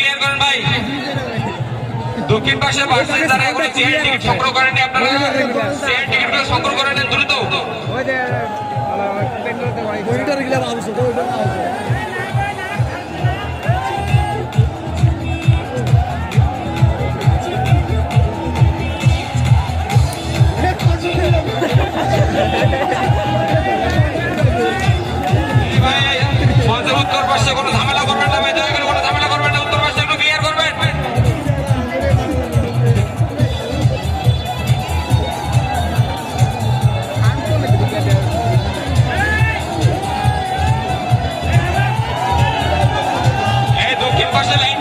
Clear করেন ভাই। দক্ষিণ পাশে বাসে যারা এখন চেয়ার টিকিট সংগ্রহ করেননি আপনারা চেয়ার টিকিটগুলো সংগ্রহ করে নেন দ্রুত। মঞ্চের উত্তর পাশে কোনো ঝামেলা করবেন না ভাই, দয়া করে কোনো ঝামেলা করবেন না, উত্তর পাশে একটু ক্লিয়ার করবেন। এই দক্ষিণ পাশে লাইন